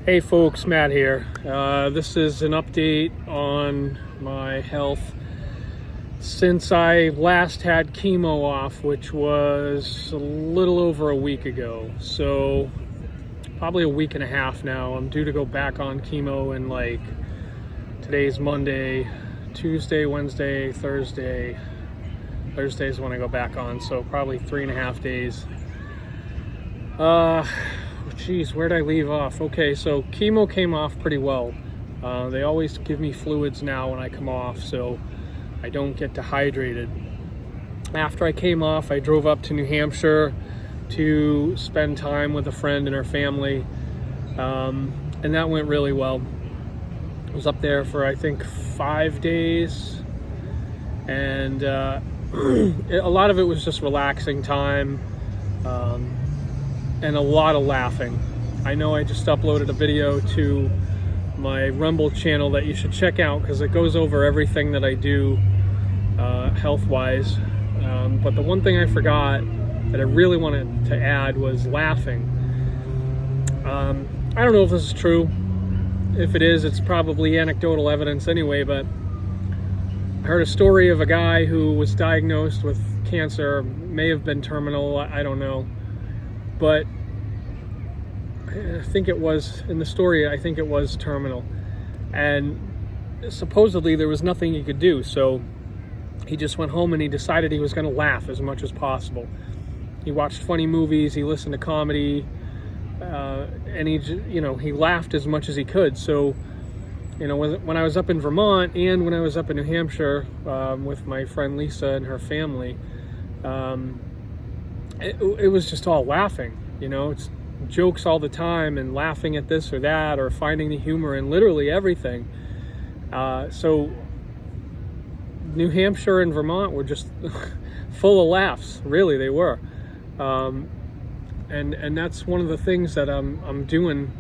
Hey folks, Matt here. This is an update on my health since I last had chemo off, which was a little over a week ago. So probably a week and a half now. I'm due to go back on chemo in today's Monday, Tuesday, Wednesday, Thursday. Thursday's when I go back on, so probably 3.5 days. Geez, where'd I leave off? Okay, so chemo came off pretty well. They always give me fluids now when I come off, so I don't get dehydrated. After I came off, I drove up to New Hampshire to spend time with a friend and her family, and that went really well. I was up there for, I think, 5 days, and a lot of it was just relaxing time. And a lot of laughing. I know I just uploaded a video to my Rumble channel that you should check out because it goes over everything that I do health-wise. But the one thing I forgot that I really wanted to add was laughing. I don't know if this is true. If it is, it's probably anecdotal evidence anyway, but I heard a story of a guy who was diagnosed with cancer, may have been terminal, I don't know. But I think it was, in the story, I think it was terminal. And supposedly there was nothing he could do. So he just went home and he decided he was going to laugh as much as possible. He watched funny movies, he listened to comedy, and he laughed as much as he could. So, when I was up in Vermont and when I was up in New Hampshire with my friend Lisa and her family, it was just all laughing, it's jokes all the time and laughing at this or that or finding the humor in literally everything. So New Hampshire and Vermont were just full of laughs, really, they were. And that's one of the things that I'm doing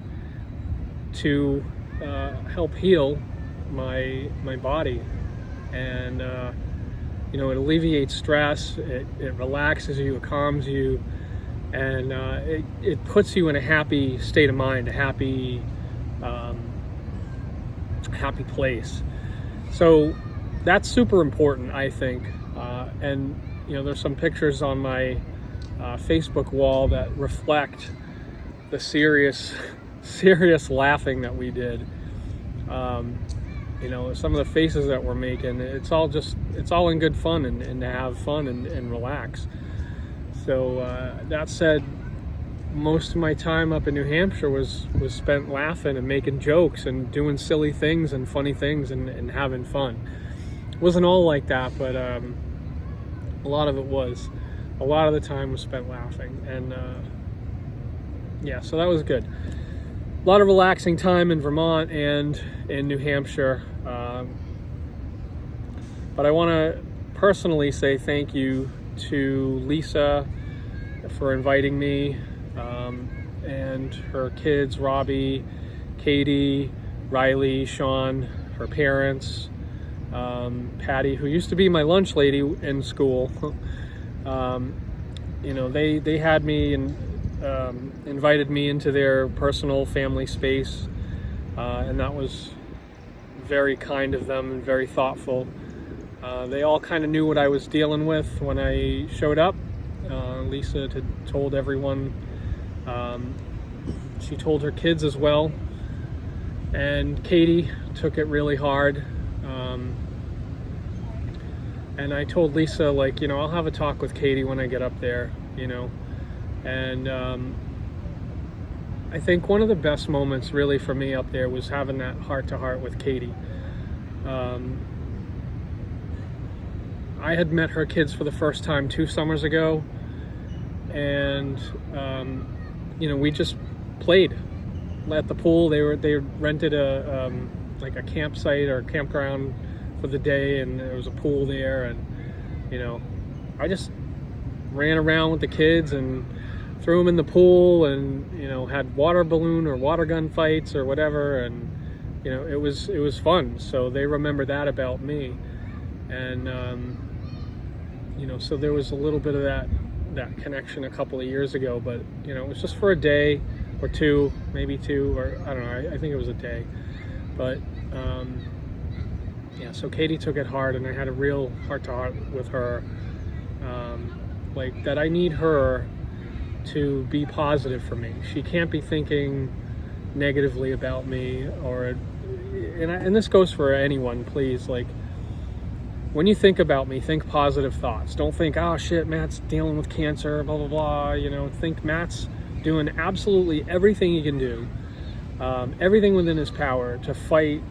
to help heal my body. And it alleviates stress, it relaxes you, it calms you, and it puts you in a happy state of mind, a happy place. So that's super important, I think. And there's some pictures on my Facebook wall that reflect the serious laughing that we did. Some of the faces that we're making, it's all in good fun and to have fun and relax. So that said, most of my time up in New Hampshire was spent laughing and making jokes and doing silly things and funny things and having fun. It wasn't all like that, but a lot of it was. A lot of the time was spent laughing, and so that was good. A lot of relaxing time in Vermont and in New Hampshire. But I want to personally say thank you to Lisa for inviting me, and her kids, Robbie, Katie, Riley, Sean, her parents, Patty, who used to be my lunch lady in school. They had me and invited me into their personal family space, and that was very kind of them and very thoughtful. They all kind of knew what I was dealing with when I showed up. Lisa had told everyone. She told her kids as well, and Katie took it really hard. And I told Lisa, I'll have a talk with Katie when I get up there, and I think one of the best moments really for me up there was having that heart-to-heart with Katie. I had met her kids for the first time 2 summers ago, and we just played at the pool. They rented a campsite or campground for the day, and there was a pool there, and I just ran around with the kids and threw them in the pool, and had water balloon or water gun fights or whatever, and it was fun. So they remember that about me, and so there was a little bit of that connection a couple of years ago, but it was just for a day. or two, maybe two, or I don't know. I think it was a day. But yeah, so Katie took it hard, and I had a real heart-to-heart with her, like that I need her to be positive for me. She can't be thinking negatively about me, and this goes for anyone, please. Like, when you think about me, think positive thoughts. Don't think, oh shit, Matt's dealing with cancer, blah, blah, blah. You know, think Matt's doing absolutely everything he can do, everything within his power to fight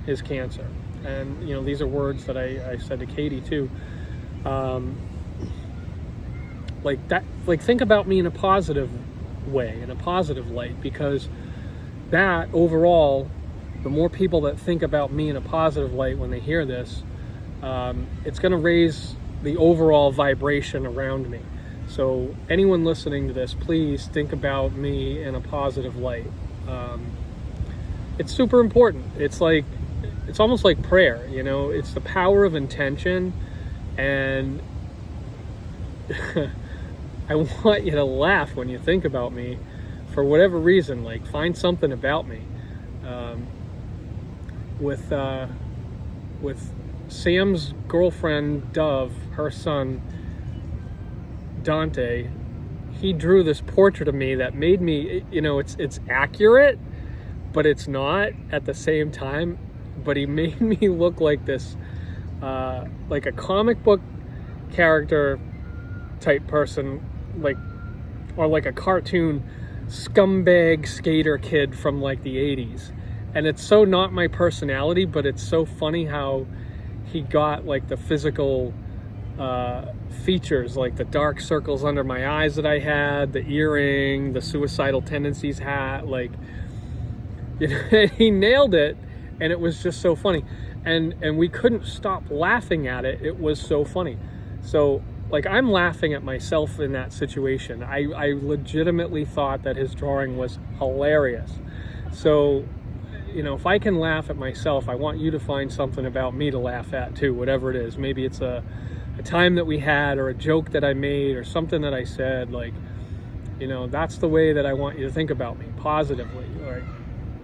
his cancer. And, you know, these are words that I said to Katie too. Like that, like, think about me in a positive way, in a positive light, because that overall, the more people that think about me in a positive light when they hear this, it's going to raise the overall vibration around me. So anyone listening to this, please think about me in a positive light. It's super important. It's almost like prayer, you know. It's the power of intention, and I want you to laugh when you think about me for whatever reason. Like, find something about me. With Sam's girlfriend Dove, her son Dante, he drew this portrait of me that made me, you know, it's accurate, but it's not at the same time. But he made me look like this, like a comic book character type person, or like a cartoon scumbag skater kid from like the 80s. And it's so not my personality, but it's so funny how he got like the physical features, like the dark circles under my eyes that I had, the earring, the suicidal tendencies hat, like, you know, he nailed it, and it was just so funny. And we couldn't stop laughing at it. It was so funny. So, like, I'm laughing at myself in that situation. I legitimately thought that his drawing was hilarious. So, you know, if I can laugh at myself, I want you to find something about me to laugh at too, whatever it is. Maybe it's a time that we had, or a joke that I made, or something that I said. Like, you know, that's the way that I want you to think about me, positively. Or,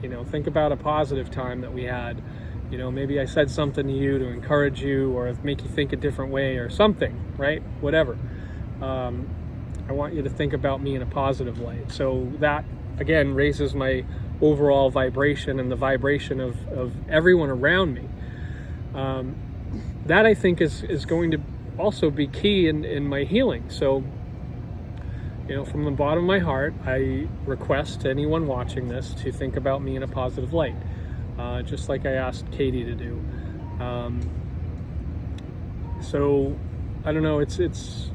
you know, think about a positive time that we had. You know, maybe I said something to you to encourage you, or make you think a different way, or something, right? Whatever. I want you to think about me in a positive light. So that, again, raises my overall vibration and the vibration of everyone around me. That, I think, is going to also be key in my healing. So, you know, from the bottom of my heart, I request anyone watching this to think about me in a positive light, just like I asked Katie to do. So, I don't know, it's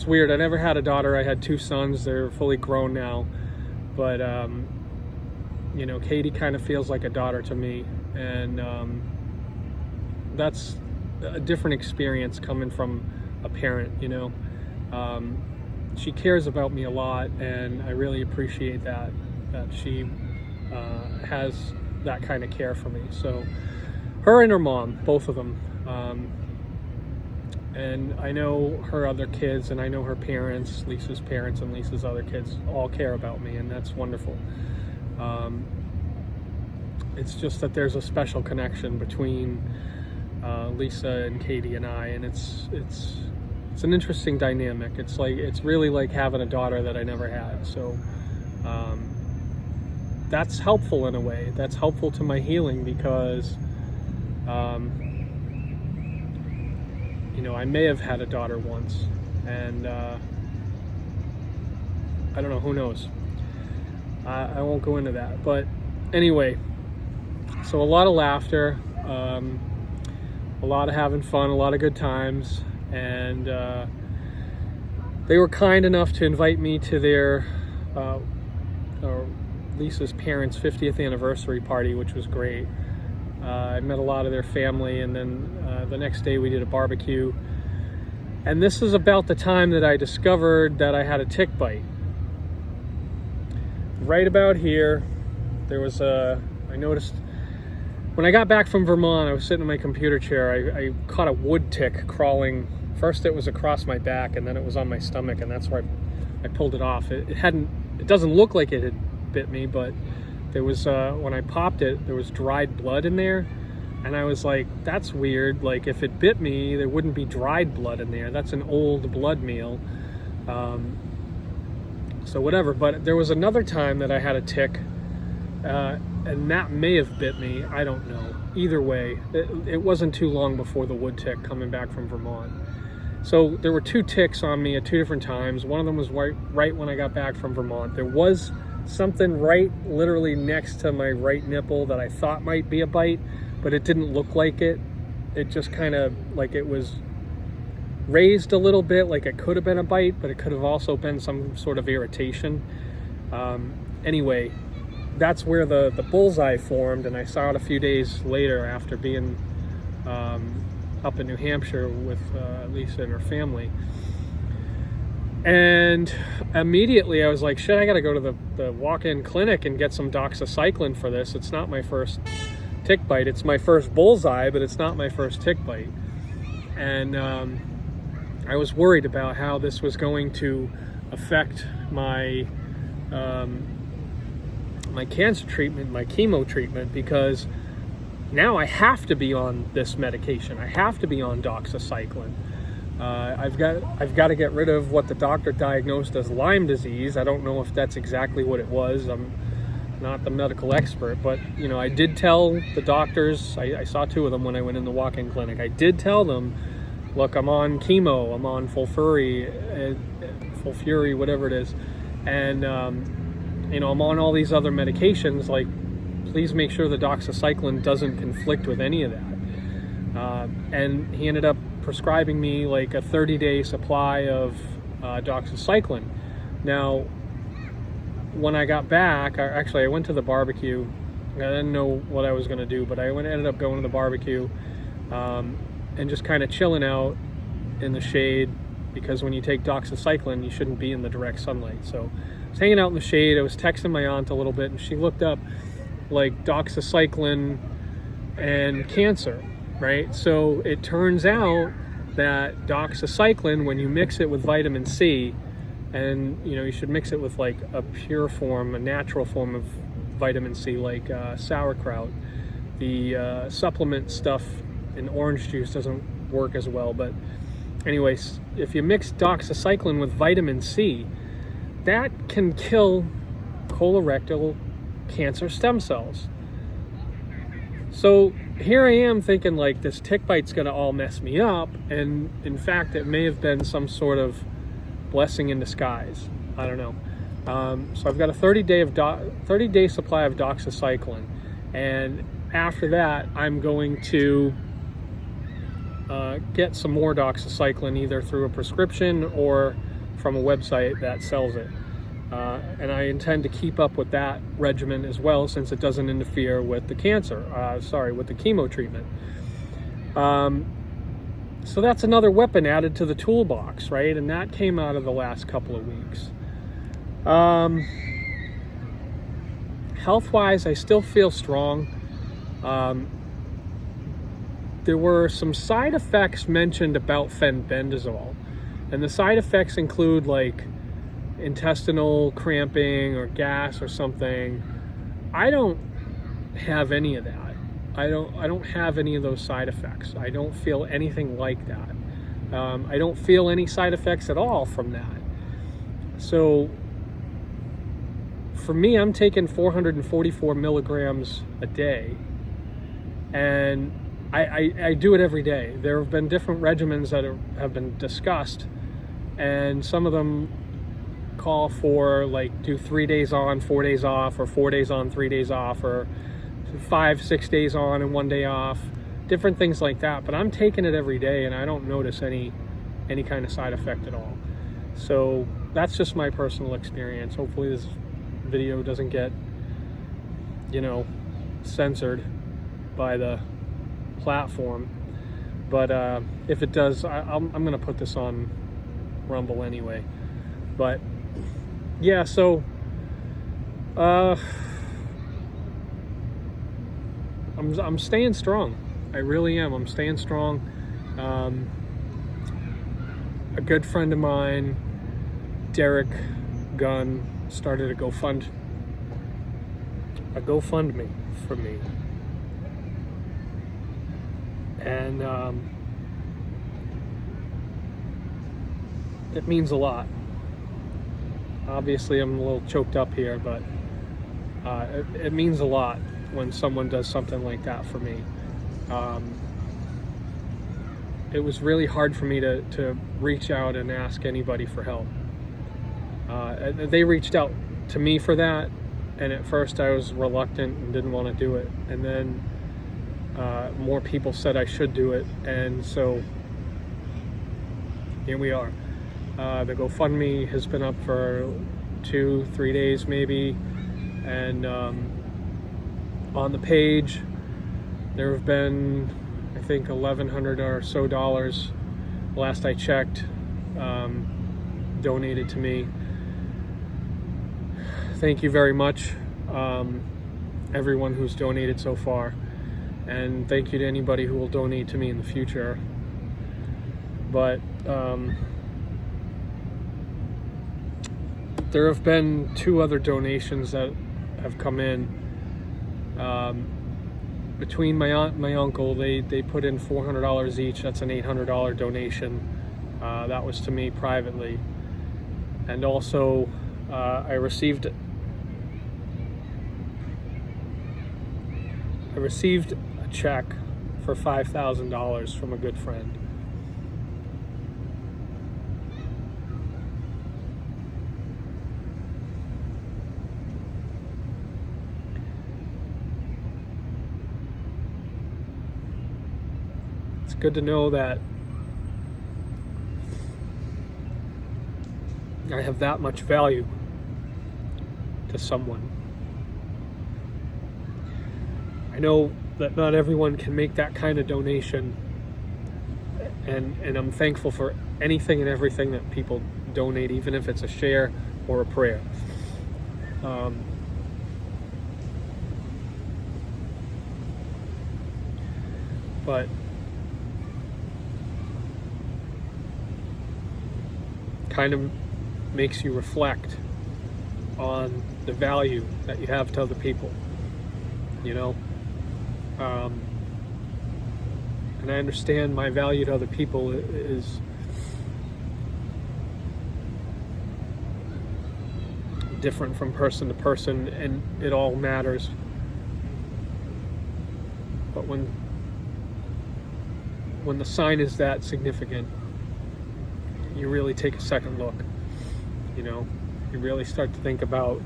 weird. I never had a daughter. I had two sons. They're fully grown now. But, you know, Katie kind of feels like a daughter to me. And that's a different experience coming from a parent, you know. She cares about me a lot, and I really appreciate that she has that kind of care for me. So her and her mom, both of them. And I know her other kids, and I know her parents, Lisa's parents and Lisa's other kids, all care about me, and that's wonderful. It's just that there's a special connection between Lisa and Katie and I, and it's an interesting dynamic. It's really like having a daughter that I never had. So that's helpful in a way. That's helpful to my healing, because you know, I may have had a daughter once, and I don't know, who knows. I won't go into that, but anyway, so a lot of laughter, a lot of having fun, a lot of good times, and they were kind enough to invite me to their Lisa's parents' 50th anniversary party, which was great. I met a lot of their family, and then the next day we did a barbecue. And this is about the time that I discovered that I had a tick bite. Right about here, there was I noticed, when I got back from Vermont, I was sitting in my computer chair, I caught a wood tick crawling. First it was across my back, and then it was on my stomach, and that's where I pulled it off. It doesn't look like it had bit me, but there was, when I popped it, there was dried blood in there. And I was like, that's weird. Like, if it bit me, there wouldn't be dried blood in there. That's an old blood meal. So whatever. But there was another time that I had a tick, and that may have bit me. I don't know. Either way, it wasn't too long before the wood tick coming back from Vermont. So there were 2 ticks on me at 2 different times. One of them was right when I got back from Vermont. There was something right literally next to my right nipple that I thought might be a bite, but it didn't look like it. It just kind of, like, it was raised a little bit, like it could have been a bite, but it could have also been some sort of irritation. Anyway, that's where the bullseye formed, and I saw it a few days later after being up in New Hampshire with Lisa and her family. And immediately I was like, shit, I gotta go to the walk-in clinic and get some doxycycline for this. It's not my first tick bite. It's my first bullseye, but it's not my first tick bite. And I was worried about how this was going to affect my my cancer treatment, my chemo treatment, because now I have to be on this medication. I have to be on doxycycline. I've got to get rid of what the doctor diagnosed as Lyme disease. I don't know if that's exactly what it was. I'm not the medical expert, but you know, I did tell the doctors, I saw 2 of them when I went in the walk-in clinic. I did tell them, look, I'm on chemo, I'm on Fulfuri, whatever it is, and you know, I'm on all these other medications. Like, please make sure the doxycycline doesn't conflict with any of that. And he ended up prescribing me like a 30-day supply of doxycycline. Now, when I got back, I went to the barbecue. I didn't know what I was going to do, but I ended up going to the barbecue and just kind of chilling out in the shade, because when you take doxycycline, you shouldn't be in the direct sunlight. So I was hanging out in the shade. I was texting my aunt a little bit, and she looked up like doxycycline and cancer, right? So it turns out that doxycycline, when you mix it with vitamin C, and you know, you should mix it with like a pure form, a natural form of vitamin C, like sauerkraut. The supplement stuff in orange juice doesn't work as well, but anyways, if you mix doxycycline with vitamin C, that can kill colorectal cancer stem cells. So here I am thinking like this tick bite's gonna all mess me up, and in fact it may have been some sort of blessing in disguise. I don't know. So I've got a 30-day supply of doxycycline, and after that I'm going to get some more doxycycline, either through a prescription or from a website that sells it. And I intend to keep up with that regimen as well, since it doesn't interfere with the with the chemo treatment. So that's another weapon added to the toolbox, right? And that came out of the last couple of weeks. Health-wise, I still feel strong. There were some side effects mentioned about fenbendazole, and the side effects include like intestinal cramping or gas or something. I don't have any of that. I don't have any of those side effects. I don't feel anything like that. I don't feel any side effects at all from that. So for me, I'm taking 444 milligrams a day, and I do it every day. There have been different regimens that have been discussed, and some of them call for like do 3 days on, 4 days off, or 4 days on, 3 days off, or 5-6 days on and 1 day off, different things like that. But I'm taking it every day, and I don't notice any kind of side effect at all. So that's just my personal experience. Hopefully this video doesn't get, you know, censored by the platform, but if it does, I'm gonna put this on Rumble anyway. But yeah, so I'm staying strong. I really am. I'm staying strong. A good friend of mine, Derek Gunn, started a GoFundMe a GoFundMe for me. And it means a lot. Obviously, I'm a little choked up here, but it means a lot when someone does something like that for me. It was really hard for me to reach out and ask anybody for help. They reached out to me for that, and at first I was reluctant and didn't want to do it. And then more people said I should do it, and so here we are. The GoFundMe has been up for 2-3 days maybe, and on the page there have been, I think, $1,100 or so dollars, last I checked, donated to me. Thank you very much, everyone who's donated so far, and thank you to anybody who will donate to me in the future. But there have been 2 other donations that have come in. Between my aunt and my uncle, they put in $400 each. That's an $800 donation. That was to me privately. And also, I received a check for $5,000 from a good friend. It's good to know that I have that much value to someone. I know that not everyone can make that kind of donation, and I'm thankful for anything and everything that people donate, even if it's a share or a prayer. But kind of makes you reflect on the value that you have to other people, you know. And I understand my value to other people is different from person to person, and it all matters. But when the sign is that significant, you really take a second look, you know. You really start to think about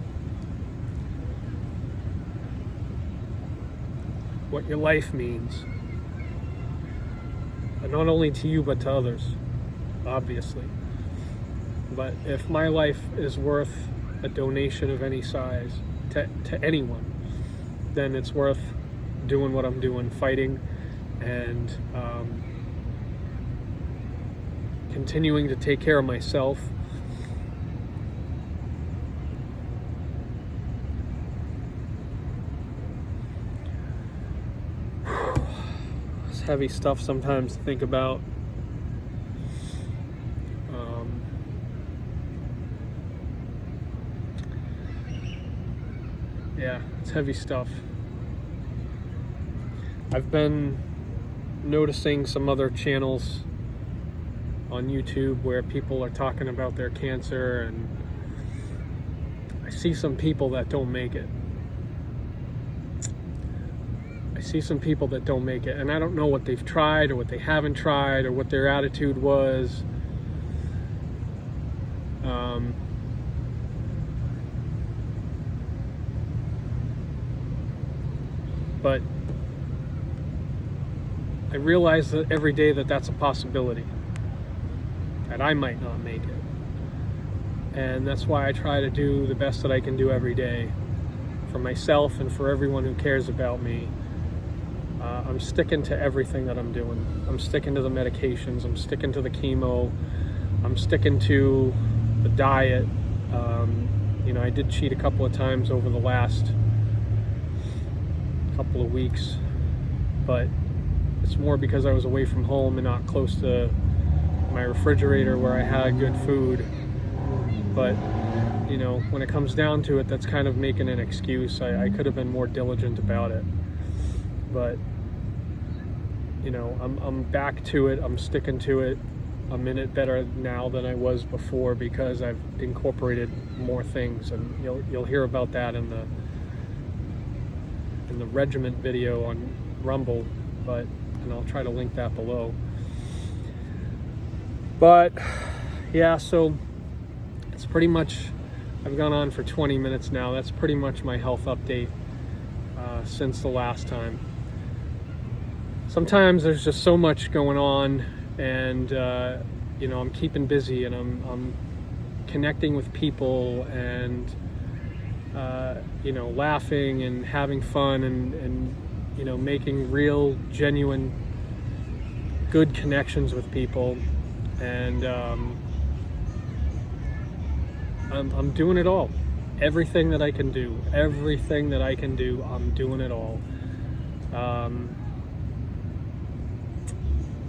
what your life means, and not only to you but to others, obviously. But if my life is worth a donation of any size to anyone, then it's worth doing what I'm doing, fighting and continuing to take care of myself. It's heavy stuff sometimes to think about. Yeah, it's heavy stuff. I've been noticing some other channels on YouTube where people are talking about their cancer, and I see some people that don't make it. And I don't know what they've tried or what they haven't tried or what their attitude was. But I realize that every day that that's a possibility, that I might not make it. And that's why I try to do the best that I can do every day for myself and for everyone who cares about me. I'm sticking to everything that I'm doing. I'm sticking to the medications. I'm sticking to the chemo. I'm sticking to the diet. I did cheat a couple of times over the last couple of weeks, but it's more because I was away from home and not close to my refrigerator where I had good food. But you know, when it comes down to it, that's kind of making an excuse. I could have been more diligent about it, but you know, I'm back to it. I'm sticking to it. I'm in it better now than I was before because I've incorporated more things, and you'll hear about that in the regiment video on Rumble, and I'll try to link that below. But yeah, so it's pretty much, I've gone on for 20 minutes now. That's pretty much my health update since the last time. Sometimes there's just so much going on, and you know, I'm keeping busy, and I'm connecting with people, and you know, laughing and having fun, and you know, making real, genuine, good connections with people, and I'm doing it all. Everything that I can do, I'm doing it all.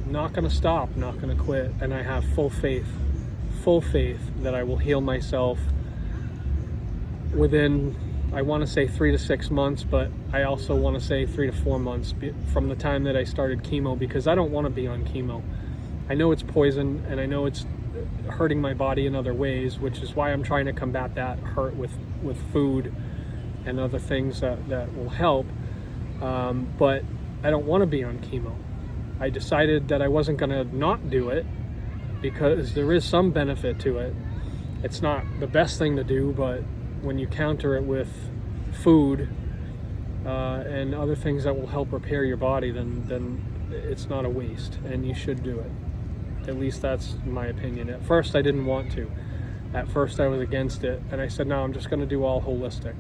Not gonna stop, not gonna quit, and I have full faith that I will heal myself within, I want to say 3 to 6 months, but I also want to say 3 to 4 months from the time that I started chemo, because I don't want to be on chemo. I know it's poison, and I know it's hurting my body in other ways, which is why I'm trying to combat that hurt with food and other things that will help, but I don't want to be on chemo. I decided that I wasn't going to not do it because there is some benefit to it. It's not the best thing to do, but when you counter it with food and other things that will help repair your body, then it's not a waste, and you should do it. At least that's my opinion. At first I didn't want to. At first I was against it, and I said, no, I'm just going to do all holistic.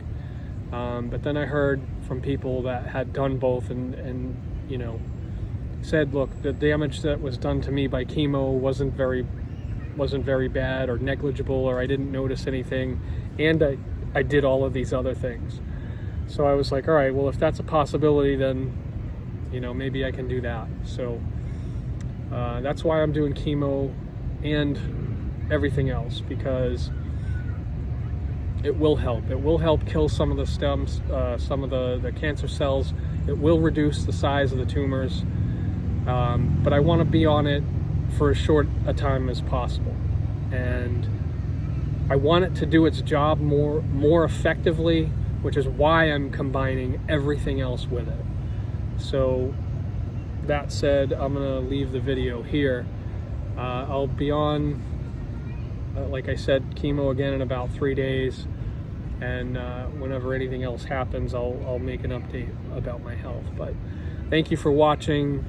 But then I heard from people that had done both, and you know, said, look, the damage that was done to me by chemo wasn't very bad or negligible, or I didn't notice anything, and I did all of these other things. So I was like, all right, well, if that's a possibility, then you know, maybe I can do that. So that's why I'm doing chemo and everything else, because it will help. It will help kill some of the stems, some of the cancer cells. It will reduce the size of the tumors. But I want to be on it for as short a time as possible, and I want it to do its job more effectively, which is why I'm combining everything else with it. So that said, I'm gonna leave the video here. I'll be on, like I said, chemo again in about 3 days, and whenever anything else happens, I'll make an update about my health. But thank you for watching.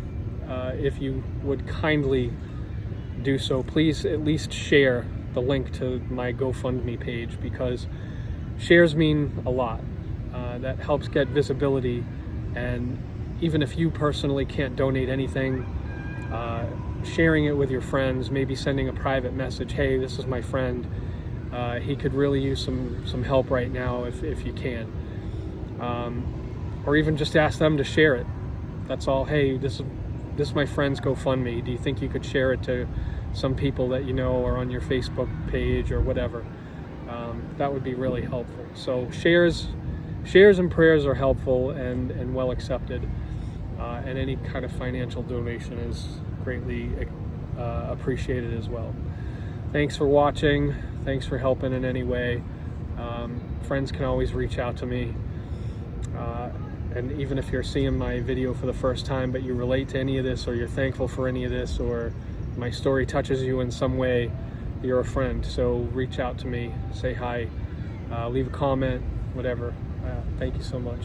If you would kindly do so, please at least share the link to my GoFundMe page, because shares mean a lot. That helps get visibility, and even if you personally can't donate anything, sharing it with your friends, maybe sending a private message, hey, this is my friend, he could really use some help right now, if you can. Or even just ask them to share it. That's all. Hey, this is my friend's GoFundMe. Do you think you could share it to some people that you know, or on your Facebook page or whatever? That would be really helpful. So shares and prayers are helpful and well accepted, and any kind of financial donation is greatly appreciated as well. Thanks for watching. Thanks for helping in any way. Friends can always reach out to me. And even if you're seeing my video for the first time, but you relate to any of this, or you're thankful for any of this, or my story touches you in some way, you're a friend. So reach out to me, say hi, leave a comment, whatever. Thank you so much.